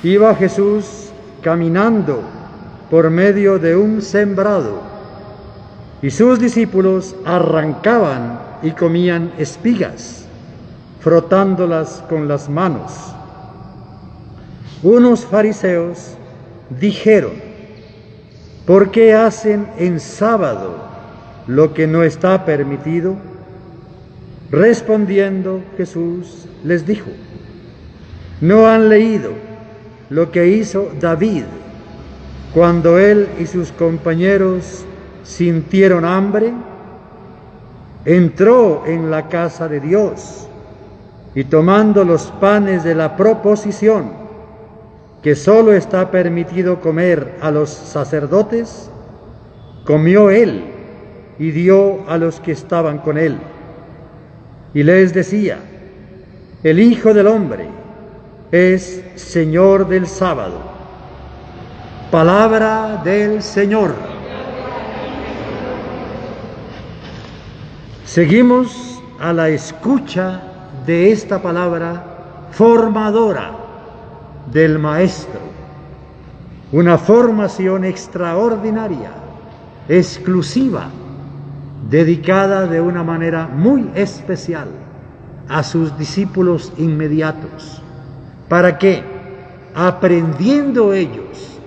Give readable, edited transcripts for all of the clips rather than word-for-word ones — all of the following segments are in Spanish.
Iba Jesús caminando por medio de un sembrado, y sus discípulos arrancaban y comían espigas, frotándolas con las manos. Unos fariseos dijeron: ¿por qué hacen en sábado lo que no está permitido? Respondiendo Jesús les dijo: ¿no han leído lo que hizo David cuando él y sus compañeros sintieron hambre? Entró en la casa de Dios y, tomando los panes de la proposición, que solo está permitido comer a los sacerdotes, comió él y dio a los que estaban con él. Y les decía: el Hijo del Hombre es Señor del sábado. Palabra del Señor. Seguimos a la escucha de esta palabra formadora del Maestro, una formación extraordinaria, exclusiva, dedicada de una manera muy especial a sus discípulos inmediatos, para que, aprendiendo ellos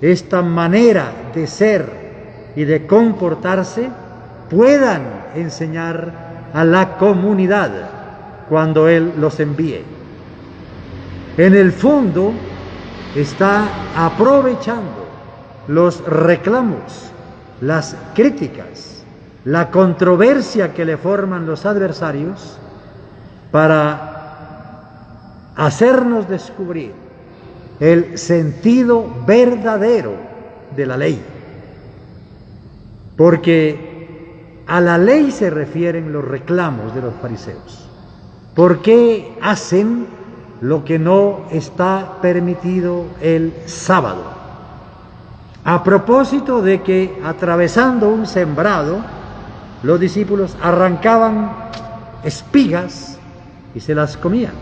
esta manera de ser y de comportarse, puedan enseñar a la comunidad cuando Él los envíe. En el fondo, está aprovechando los reclamos, las críticas, la controversia que le forman los adversarios para hacernos descubrir el sentido verdadero de la ley. Porque a la ley se refieren los reclamos de los fariseos. ¿Por qué hacen lo que no está permitido el sábado? A propósito de que, atravesando un sembrado, los discípulos arrancaban espigas y se las comían.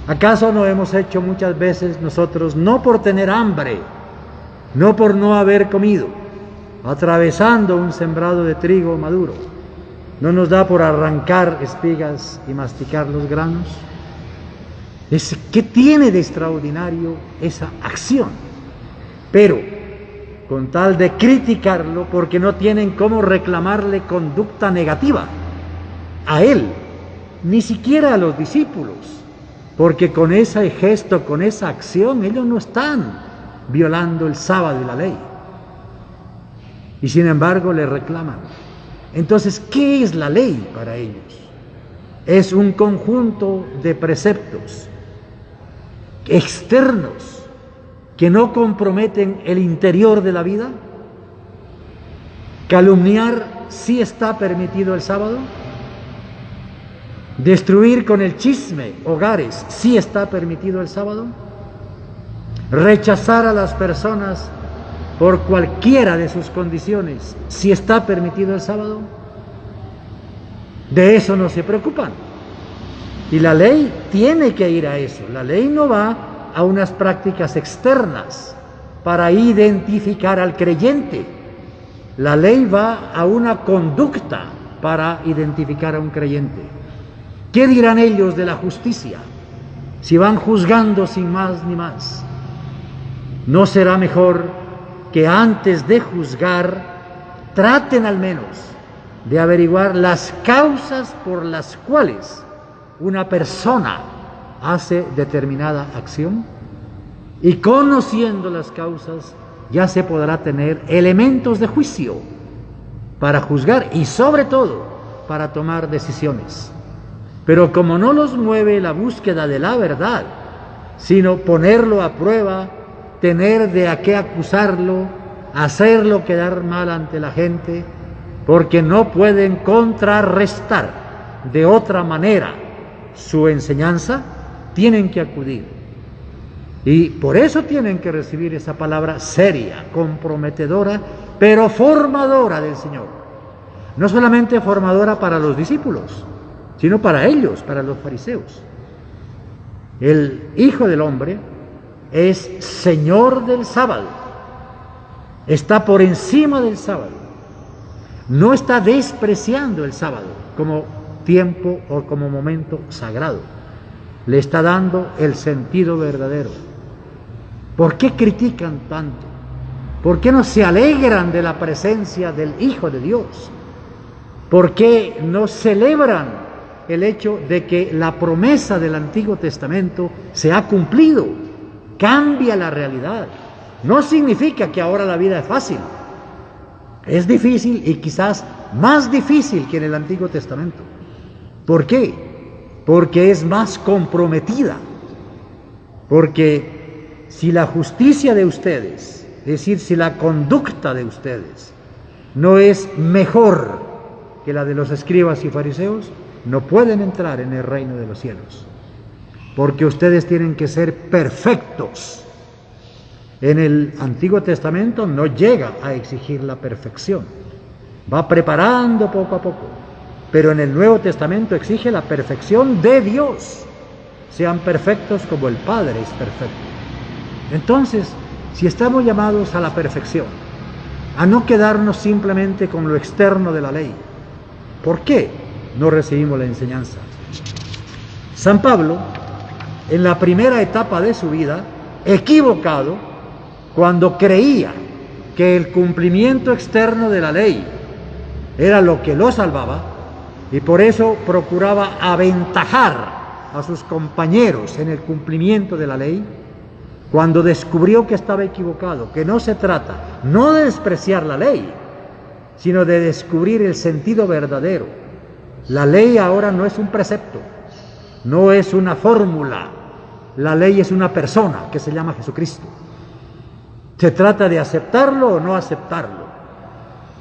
¿Acaso no hemos hecho muchas veces nosotros, no por tener hambre, no por no haber comido, atravesando un sembrado de trigo maduro, no nos da por arrancar espigas y masticar los granos? ¿Qué tiene de extraordinario esa acción? Pero, con tal de criticarlo, porque no tienen cómo reclamarle conducta negativa a él, ni siquiera a los discípulos, porque con ese gesto, con esa acción, ellos no están violando el sábado y la ley, y sin embargo le reclaman. Entonces, ¿qué es la ley para ellos? Es un conjunto de preceptos externos que no comprometen el interior de la vida. Calumniar sí está permitido el sábado. Destruir con el chisme hogares sí está permitido el sábado. Rechazar a las personas por cualquiera de sus condiciones sí está permitido el sábado. De eso no se preocupan. Y la ley tiene que ir a eso. La ley no va a unas prácticas externas para identificar al creyente. La ley va a una conducta para identificar a un creyente. ¿Qué dirán ellos de la justicia si van juzgando sin más ni más? ¿No será mejor que antes de juzgar traten al menos de averiguar las causas por las cuales una persona hace determinada acción? Y conociendo las causas ya se podrá tener elementos de juicio para juzgar y sobre todo para tomar decisiones. Pero como no los mueve la búsqueda de la verdad, sino ponerlo a prueba, tener de a qué acusarlo, hacerlo quedar mal ante la gente, porque no pueden contrarrestar de otra manera su enseñanza, tienen que acudir. Y por eso tienen que recibir esa palabra seria, comprometedora, pero formadora del Señor. No solamente formadora para los discípulos, sino para ellos, para los fariseos. El Hijo del Hombre es Señor del sábado, está por encima del sábado, no está despreciando el sábado como tiempo o como momento sagrado, le está dando el sentido verdadero. ¿Por qué critican tanto? ¿Por qué no se alegran de la presencia del Hijo de Dios? ¿Por qué no celebran el hecho de que la promesa del Antiguo Testamento se ha cumplido? Cambia la realidad. No significa que ahora la vida es fácil. Es difícil y quizás más difícil que en el Antiguo Testamento. ¿Por qué? Porque es más comprometida. Porque si la justicia de ustedes, es decir, si la conducta de ustedes no es mejor que la de los escribas y fariseos, no pueden entrar en el reino de los cielos, porque ustedes tienen que ser perfectos. En el Antiguo Testamento no llega a exigir la perfección, va preparando poco a poco, pero en el Nuevo Testamento exige la perfección de Dios. Sean perfectos como el Padre es perfecto. Entonces, si estamos llamados a la perfección, a no quedarnos simplemente con lo externo de la ley, ¿por qué no recibimos la enseñanza? San Pablo, en la primera etapa de su vida, equivocado, cuando creía que el cumplimiento externo de la ley era lo que lo salvaba, y por eso procuraba aventajar a sus compañeros en el cumplimiento de la ley, cuando descubrió que estaba equivocado, que no se trata no de despreciar la ley, sino de descubrir el sentido verdadero. La ley ahora no es un precepto, no es una fórmula, la ley es una persona que se llama Jesucristo. Se trata de aceptarlo o no aceptarlo.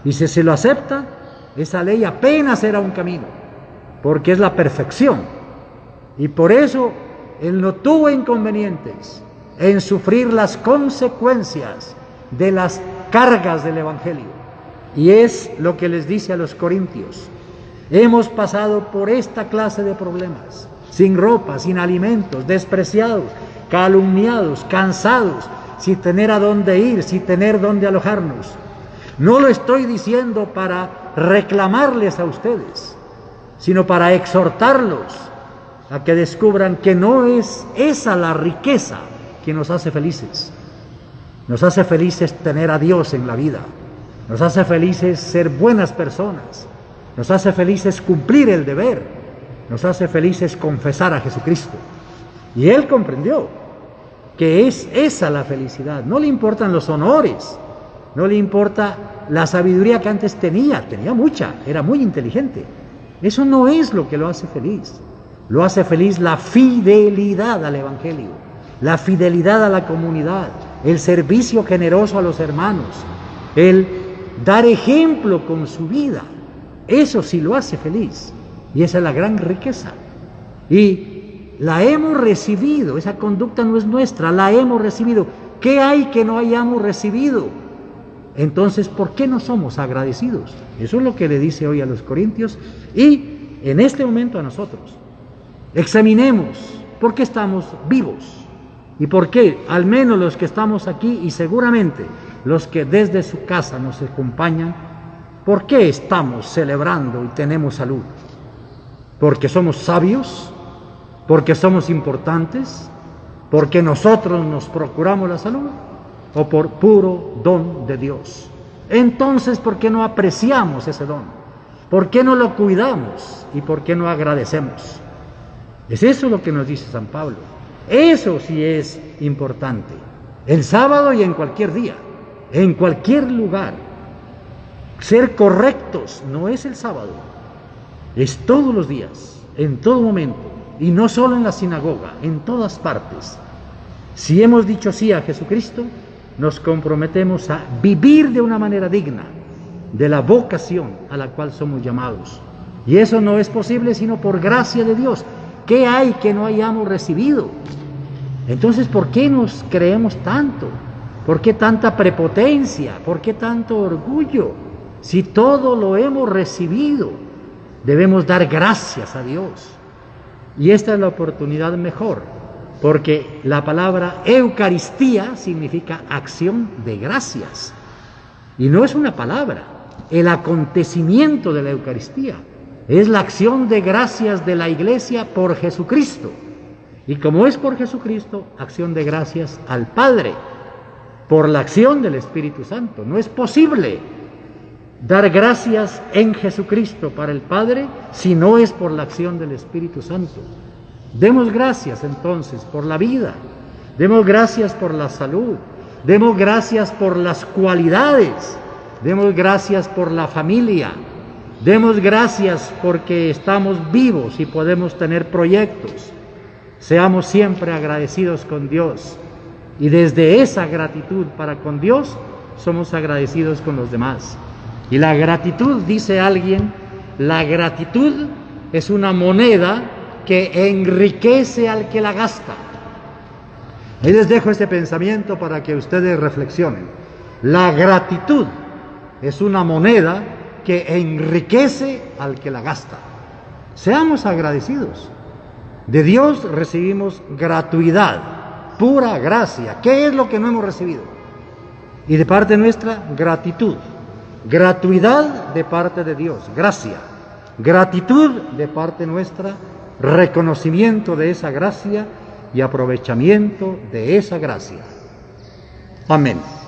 Y si se lo acepta, esa ley apenas era un camino, porque es la perfección. Y por eso él no tuvo inconvenientes en sufrir las consecuencias de las cargas del Evangelio. Y es lo que les dice a los corintios: hemos pasado por esta clase de problemas, sin ropa, sin alimentos, despreciados, calumniados, cansados, sin tener a dónde ir, sin tener dónde alojarnos. No lo estoy diciendo para reclamarles a ustedes, sino para exhortarlos a que descubran que no es esa la riqueza que nos hace felices. Nos hace felices tener a Dios en la vida, nos hace felices ser buenas personas, nos hace felices cumplir el deber, nos hace felices confesar a Jesucristo. Y él comprendió que es esa la felicidad. No le importan los honores, no le importa la sabiduría que antes tenía mucha, era muy inteligente. Eso no es lo que lo hace feliz. Lo hace feliz la fidelidad al Evangelio, la fidelidad a la comunidad, el servicio generoso a los hermanos, el dar ejemplo con su vida. Eso sí lo hace feliz, y esa es la gran riqueza. Y la hemos recibido, esa conducta no es nuestra, la hemos recibido. ¿Qué hay que no hayamos recibido? Entonces, ¿por qué no somos agradecidos? Eso es lo que le dice hoy a los corintios y en este momento a nosotros. Examinemos por qué estamos vivos y por qué, al menos los que estamos aquí y seguramente los que desde su casa nos acompañan, ¿por qué estamos celebrando y tenemos salud? ¿Porque somos sabios? ¿Porque somos importantes? ¿Porque nosotros nos procuramos la salud? ¿O por puro don de Dios? Entonces, ¿por qué no apreciamos ese don? ¿Por qué no lo cuidamos? ¿Y por qué no agradecemos? Es eso lo que nos dice San Pablo. Eso sí es importante. El sábado y en cualquier día, en cualquier lugar. Ser correctos no es el sábado, es todos los días, en todo momento, y no solo en la sinagoga, en todas partes. Si hemos dicho sí a Jesucristo, nos comprometemos a vivir de una manera digna de la vocación a la cual somos llamados. Y eso no es posible sino por gracia de Dios. ¿Qué hay que no hayamos recibido? Entonces, ¿por qué nos creemos tanto? ¿Por qué tanta prepotencia? ¿Por qué tanto orgullo? Si todo lo hemos recibido, debemos dar gracias a Dios. Y esta es la oportunidad mejor porque la palabra Eucaristía significa acción de gracias. Y no es una palabra, el acontecimiento de la Eucaristía es la acción de gracias de la Iglesia por Jesucristo. Y como es por Jesucristo, acción de gracias al Padre, por la acción del Espíritu Santo. No es posible dar gracias en Jesucristo para el Padre si no es por la acción del Espíritu Santo. Demos gracias entonces por la vida, demos gracias por la salud, demos gracias por las cualidades, demos gracias por la familia, demos gracias porque estamos vivos y podemos tener proyectos. Seamos siempre agradecidos con Dios y desde esa gratitud para con Dios somos agradecidos con los demás. Y la gratitud, dice alguien, la gratitud es una moneda que enriquece al que la gasta. Ahí les dejo este pensamiento para que ustedes reflexionen. La gratitud es una moneda que enriquece al que la gasta. Seamos agradecidos. De Dios recibimos gratuidad, pura gracia. ¿Qué es lo que no hemos recibido? Y de parte nuestra, gratitud. Gratuidad de parte de Dios, gracia. Gratitud de parte nuestra, reconocimiento de esa gracia y aprovechamiento de esa gracia. Amén.